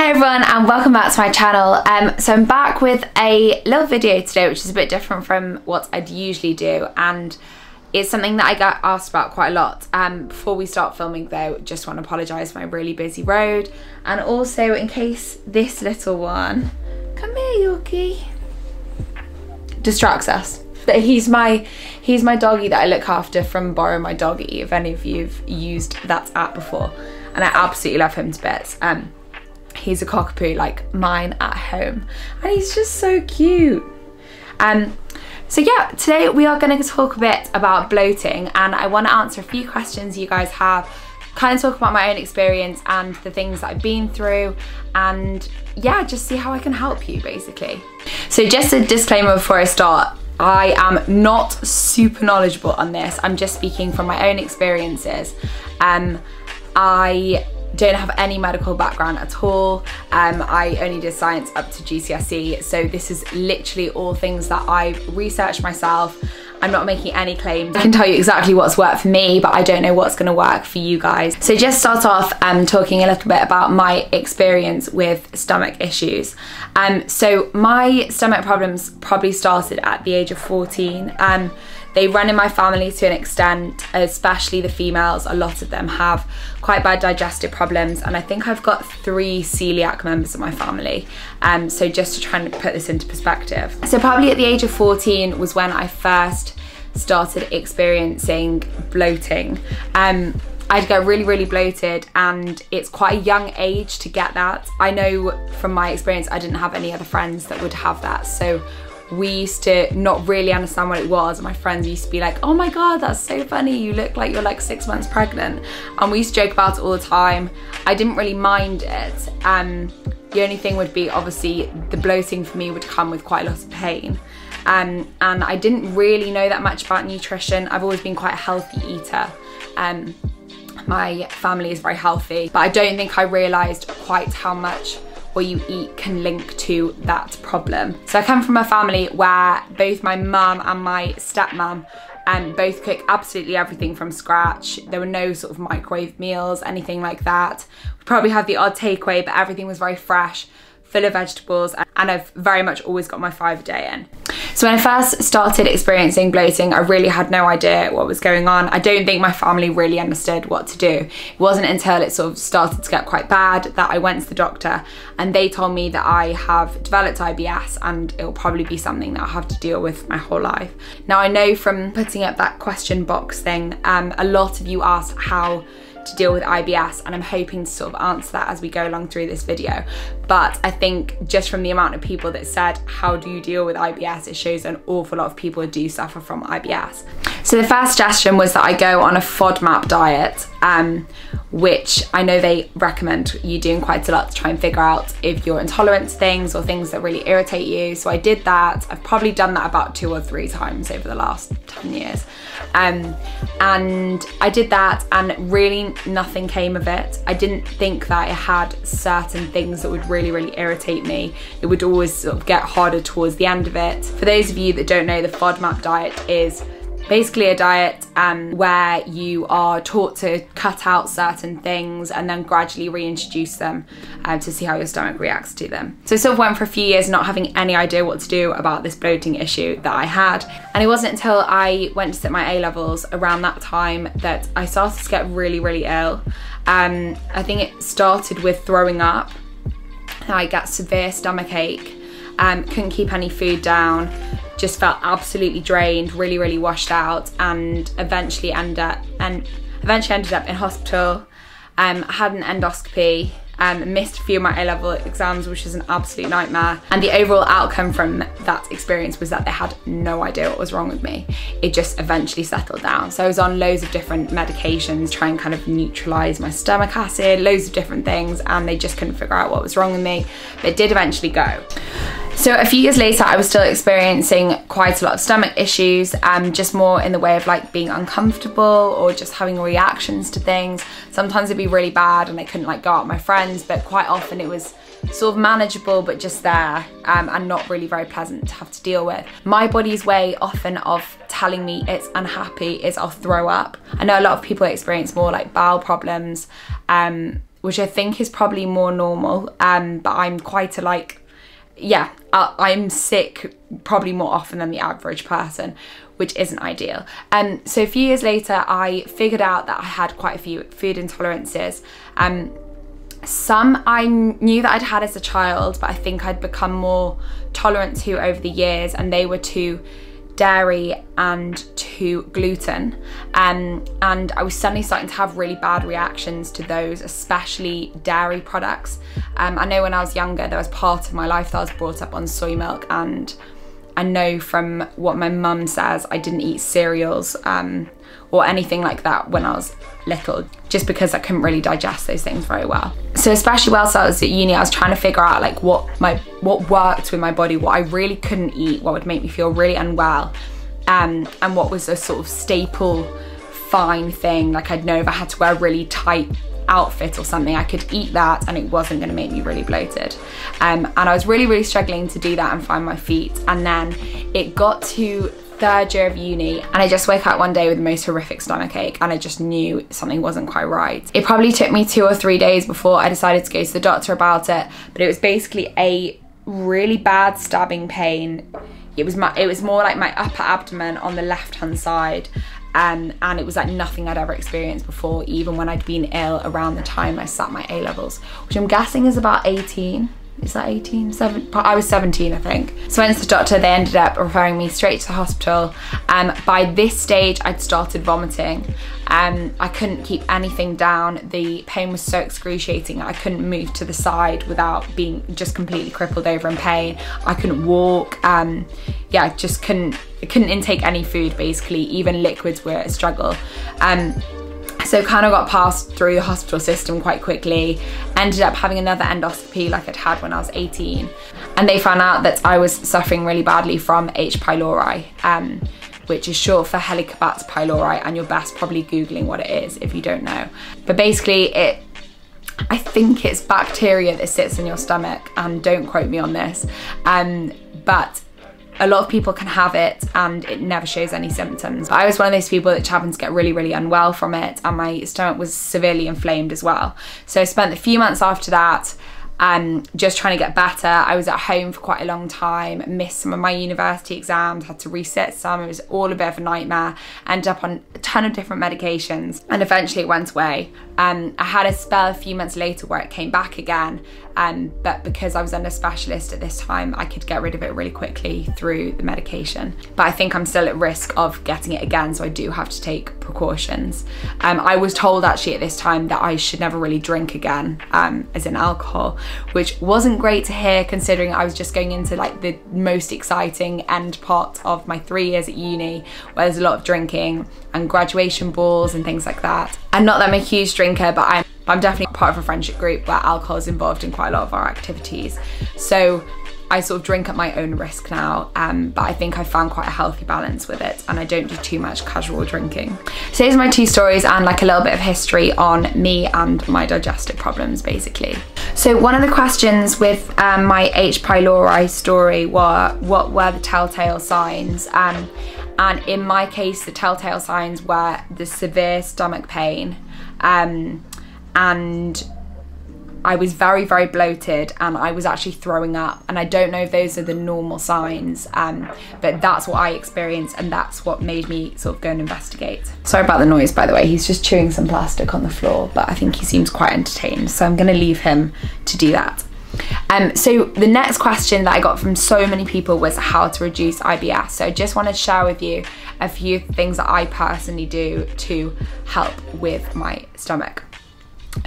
Hi everyone and welcome back to my channel. So I'm back with a little video today which is a bit different from what I'd usually do, and it's something that I get asked about quite a lot. Before we start filming though, just want to apologise for my really busy road, and also in case this little one, come here Yorkie, distracts us. But he's my doggy that I look after from Borrow My Doggy, if any of you've used that app before, and I absolutely love him to bits. He's a cockapoo like mine at home, and he's just so cute. So yeah, today we are going to talk a bit about bloating, and I want to answer a few questions you guys have, kind of talk about my own experience and the things that I've been through, and yeah, just see how I can help you basically. So just a disclaimer before I start, I am not super knowledgeable on this. I'm just speaking from my own experiences. I don't have any medical background at all. I only did science up to GCSE, so this is literally all things that I've researched myself. I'm not making any claims. I can tell you exactly what's worked for me, but I don't know what's going to work for you guys. So just start off talking a little bit about my experience with stomach issues. So my stomach problems probably started at the age of 14. They run in my family to an extent, especially the females. A lot of them have quite bad digestive problems, and I think I've got 3 celiac members of my family. So just to try and put this into perspective. So probably at the age of 14 was when I first started experiencing bloating. I'd get really bloated, and it's quite a young age to get that. I know from my experience I didn't have any other friends that would have that, so we used to not really understand what it was. My friends used to be like, oh my god, that's so funny, you look like you're like 6 months pregnant, and we used to joke about it all the time. I didn't really mind it. The only thing would be, obviously the bloating for me would come with quite a lot of pain, and I didn't really know that much about nutrition. I've always been quite a healthy eater. My family is very healthy, but I don't think I realised quite how much what you eat can link to that problem. So I come from a family where both my mum and my stepmom both cook absolutely everything from scratch. There were no sort of microwave meals, anything like that. We probably had the odd takeaway, but everything was very fresh, full of vegetables, and I've very much always got my 5 a day in. So when I first started experiencing bloating, I really had no idea what was going on. I don't think my family really understood what to do. It wasn't until it sort of started to get quite bad that I went to the doctor, and they told me that I have developed IBS and it will probably be something that I'll have to deal with my whole life. Now I know from putting up that question box thing, a lot of you asked how to deal with IBS, and I'm hoping to sort of answer that as we go along through this video. But I think just from the amount of people that said, how do you deal with IBS, it shows an awful lot of people do suffer from IBS. So the first suggestion was that I go on a FODMAP diet, which I know they recommend you doing quite a lot to try and figure out if you're intolerant to things or things that really irritate you. So I did that. I've probably done that about 2 or 3 times over the last 10 years. And I did that, and really nothing came of it. I didn't think that it had certain things that would really irritate me. It would always sort of get harder towards the end of it. For those of you that don't know, the FODMAP diet is basically a diet where you are taught to cut out certain things and then gradually reintroduce them to see how your stomach reacts to them. So I sort of went for a few years not having any idea what to do about this bloating issue that I had, and it wasn't until I went to sit my A-levels around that time that I started to get really ill. I think it started with throwing up. I got severe stomach ache, couldn't keep any food down, just felt absolutely drained, really washed out, and eventually ended up in hospital. Had an endoscopy, missed a few of my A-level exams, which was an absolute nightmare. And the overall outcome from that experience was that they had no idea what was wrong with me. It just eventually settled down. So I was on loads of different medications, trying kind of neutralize my stomach acid, loads of different things, and they just couldn't figure out what was wrong with me. But it did eventually go. So a few years later, I was still experiencing quite a lot of stomach issues, just more in the way of like being uncomfortable or just having reactions to things. Sometimes it'd be really bad and I couldn't like go out with my friends, but quite often it was sort of manageable but just there, and not really very pleasant to have to deal with. My body's way often of telling me it's unhappy is I'll throw up. I know a lot of people experience more like bowel problems, which I think is probably more normal, but I'm quite a like, yeah, I'm sick probably more often than the average person, which isn't ideal. So a few years later, I figured out that I had quite a few food intolerances. Some I knew that I'd had as a child, but I think I'd become more tolerant to over the years, and they were to dairy and to gluten. And I was suddenly starting to have really bad reactions to those, especially dairy products. I know when I was younger, there was part of my life that I was brought up on soy milk, and I know from what my mum says, I didn't eat cereals or anything like that when I was little, just because I couldn't really digest those things very well. So especially whilst I was at uni, I was trying to figure out like what worked with my body, what I really couldn't eat, what would make me feel really unwell, and what was a sort of staple fine thing. Like I'd know if I had to wear a really tight outfit or something, I could eat that and it wasn't going to make me really bloated. And I was really struggling to do that and find my feet. And then it got to third year of uni, and I just woke up one day with the most horrific stomach ache, and I just knew something wasn't quite right. It probably took me 2 or 3 days before I decided to go to the doctor about it, but it was basically a really bad stabbing pain. It was more like my upper abdomen on the left hand side, and it was like nothing I'd ever experienced before, even when I'd been ill around the time I sat my A levels, which I'm guessing is about 18. Is that 18? I was 17, I think. So I went to the doctor, they ended up referring me straight to the hospital. By this stage, I'd started vomiting. I couldn't keep anything down. The pain was so excruciating. I couldn't move to the side without being just completely crippled over in pain. I couldn't walk. Yeah, just couldn't intake any food, basically. Even liquids were a struggle. So kind of got passed through the hospital system quite quickly, ended up having another endoscopy like I'd had when I was 18. And they found out that I was suffering really badly from H. pylori, which is short for Helicobacter pylori, and you're best probably Googling what it is if you don't know. But basically I think it's bacteria that sits in your stomach, and don't quote me on this, but a lot of people can have it and it never shows any symptoms. But I was one of those people that happened to get really unwell from it, and my stomach was severely inflamed as well. So I spent a few months after that just trying to get better. I was at home for quite a long time, missed some of my university exams, had to resit some. It was all a bit of a nightmare. Ended up on a ton of different medications, and eventually it went away. I had a spell a few months later where it came back again, but because I was under specialist at this time, I could get rid of it really quickly through the medication. But I think I'm still at risk of getting it again, so I do have to take precautions. I was told actually at this time that I should never really drink again, as in alcohol, which wasn't great to hear, considering I was just going into like the most exciting end part of my 3 years at uni, where there's a lot of drinking and graduation balls and things like that. And not that I'm a huge drinker, but I'm definitely part of a friendship group where alcohol is involved in quite a lot of our activities. So I sort of drink at my own risk now, but I think I found quite a healthy balance with it, and I don't do too much casual drinking. So here's my 2 stories and like a little bit of history on me and my digestive problems, basically. So one of the questions with my H. pylori story were, what were the telltale signs? And in my case, the telltale signs were the severe stomach pain, and I was very bloated, and I was actually throwing up. And I don't know if those are the normal signs, but that's what I experienced, and that's what made me sort of go and investigate. Sorry about the noise, by the way. He's just chewing some plastic on the floor, but I think he seems quite entertained, so I'm gonna leave him to do that. So the next question that I got from so many people was how to reduce IBS. So I just want to share with you a few things that I personally do to help with my stomach.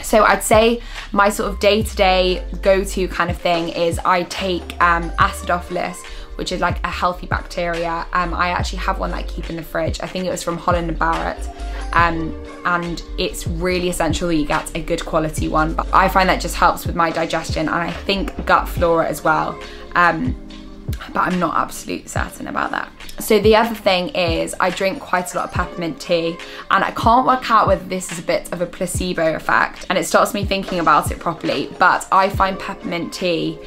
So I'd say my sort of day-to-day go-to kind of thing is I take acidophilus, which is like a healthy bacteria. I actually have one that I keep in the fridge. I think it was from Holland & Barrett. And it's really essential that you get a good quality one. But I find that just helps with my digestion, and I think gut flora as well. But I'm not absolutely certain about that. So the other thing is I drink quite a lot of peppermint tea, and I can't work out whether this is a bit of a placebo effect, and it starts me thinking about it properly, but I find peppermint tea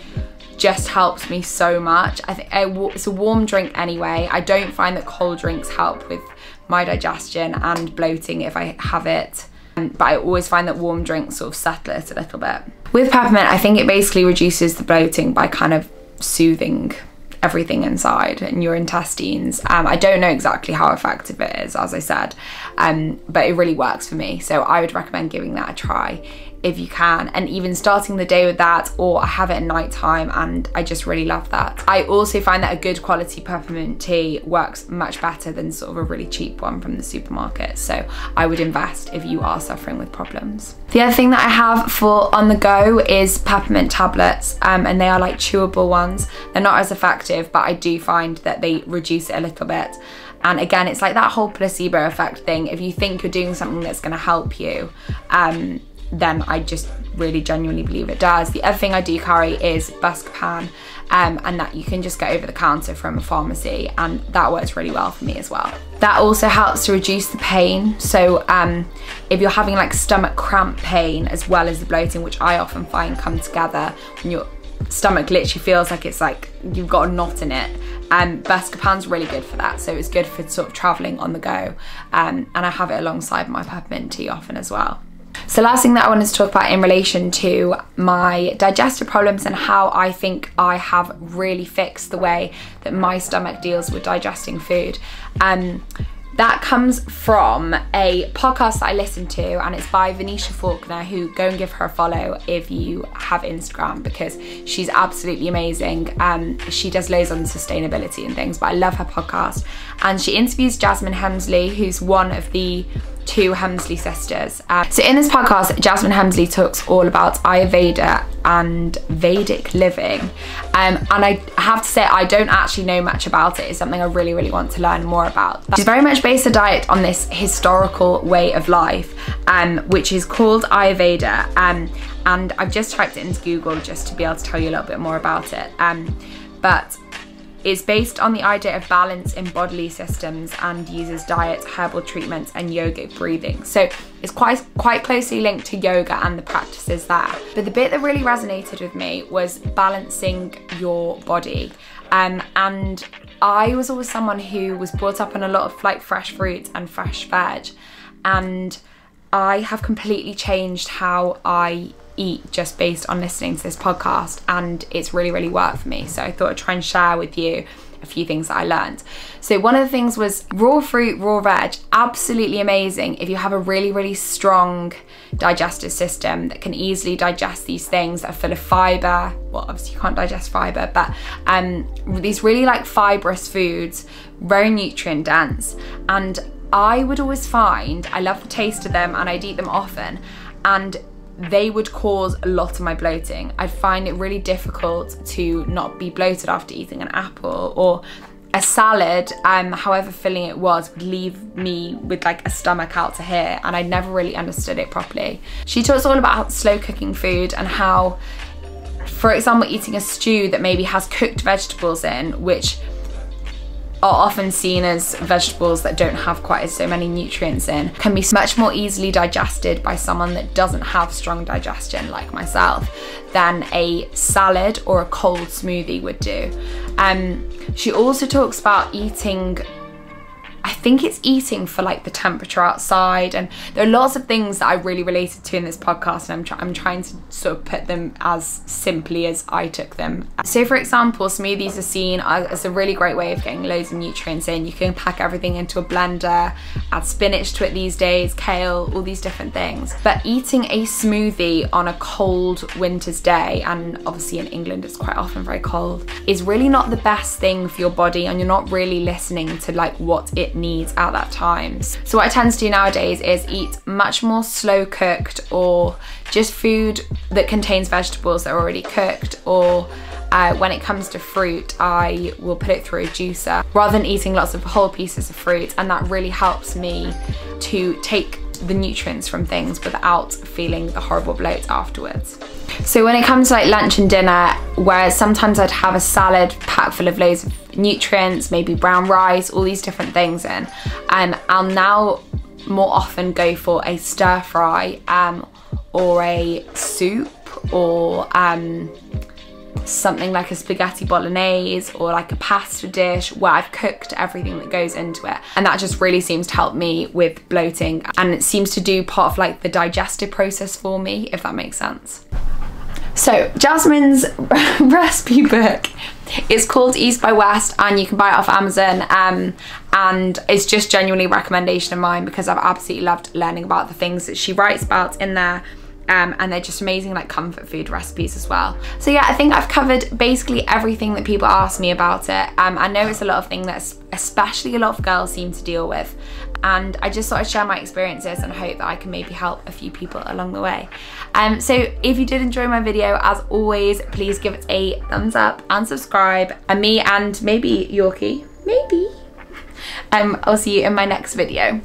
just helps me so much. I think it's a warm drink anyway. I don't find that cold drinks help with my digestion and bloating if I have it but I always find that warm drinks sort of settle it a little bit. With peppermint, I think it basically reduces the bloating by kind of soothing everything inside and your intestines. I don't know exactly how effective it is, as I said, but it really works for me. So I would recommend giving that a try if you can, and even starting the day with that, or I have it at night time and I just really love that. I also find that a good quality peppermint tea works much better than sort of a really cheap one from the supermarket. So I would invest if you are suffering with problems. The other thing that I have for on the go is peppermint tablets, and they are like chewable ones. They're not as effective, but I do find that they reduce it a little bit. And again, it's like that whole placebo effect thing. If you think you're doing something that's gonna help you, then I just really genuinely believe it does. The other thing I do carry is Buscopan, and that you can just get over the counter from a pharmacy, and that works really well for me as well. That also helps to reduce the pain. So if you're having like stomach cramp pain as well as the bloating, which I often find come together when your stomach literally feels like it's like you've got a knot in it, Buscopan's really good for that. So it's good for sort of traveling on the go, and I have it alongside my peppermint tea often as well. So last thing that I wanted to talk about in relation to my digestive problems and how I think I have really fixed the way that my stomach deals with digesting food. That comes from a podcast that I listened to, and it's by Venetia Faulkner, who go and give her a follow if you have Instagram, because she's absolutely amazing. She does loads on sustainability and things, but I love her podcast. And she interviews Jasmine Hemsley, who's one of the 2 Hemsley sisters. So in this podcast, Jasmine Hemsley talks all about Ayurveda and Vedic living. And I have to say, I don't actually know much about it. It's something I really, really want to learn more about. She's very much based her diet on this historical way of life, which is called Ayurveda. And I've just typed it into Google just to be able to tell you a little bit more about it. But it's based on the idea of balance in bodily systems and uses diet, herbal treatments and yogic breathing. So it's quite closely linked to yoga and the practices there. But the bit that really resonated with me was balancing your body. And I was always someone who was brought up on a lot of like fresh fruit and fresh veg. And I have completely changed how I eat just based on listening to this podcast, and it's really, really worked for me. So I thought I'd try and share with you a few things that I learned. So one of the things was raw fruit, raw veg, absolutely amazing if you have a really, really strong digestive system that can easily digest these things that are full of fiber. Well, obviously you can't digest fiber, but these really like fibrous foods, very nutrient dense. And I would always find, I love the taste of them and I'd eat them often, and they would cause a lot of my bloating. I'd find it really difficult to not be bloated after eating an apple, or a salad, however filling it was, would leave me with like a stomach out to here, and I never really understood it properly. She talks all about slow cooking food and how, for example, eating a stew that maybe has cooked vegetables in, which are often seen as vegetables that don't have quite so many nutrients in, can be much more easily digested by someone that doesn't have strong digestion like myself than a salad or a cold smoothie would do. She also talks about eating, I think it's eating for like the temperature outside, and there are lots of things that I really related to in this podcast, and I'm trying to sort of put them as simply as I took them. So for example, smoothies are seen as a really great way of getting loads of nutrients in. You can pack everything into a blender, add spinach to it these days, kale, all these different things. But eating a smoothie on a cold winter's day, and obviously in England it's quite often very cold, is really not the best thing for your body, and you're not really listening to like what it needs at that time. So what I tend to do nowadays is eat much more slow cooked, or just food that contains vegetables that are already cooked, or when it comes to fruit, I will put it through a juicer rather than eating lots of whole pieces of fruit, and that really helps me to take the nutrients from things without feeling the horrible bloat afterwards. So when it comes to like lunch and dinner, where sometimes I'd have a salad packed full of loads of nutrients, maybe brown rice, all these different things in, I'll now more often go for a stir fry or a soup, or something like a spaghetti bolognese or like a pasta dish where I've cooked everything that goes into it, and that just really seems to help me with bloating, and it seems to do part of like the digestive process for me, if that makes sense. So Jasmine's recipe book is called East by West, and you can buy it off Amazon, and it's just genuinely a recommendation of mine because I've absolutely loved learning about the things that she writes about in there. And they're just amazing like comfort food recipes as well. So yeah, I think I've covered basically everything that people ask me about it. I know it's a lot of things that especially a lot of girls seem to deal with, and I just thought I'd share my experiences and hope that I can maybe help a few people along the way. So if you did enjoy my video, as always, please give it a thumbs up and subscribe, and me and maybe Yorkie, maybe, I'll see you in my next video.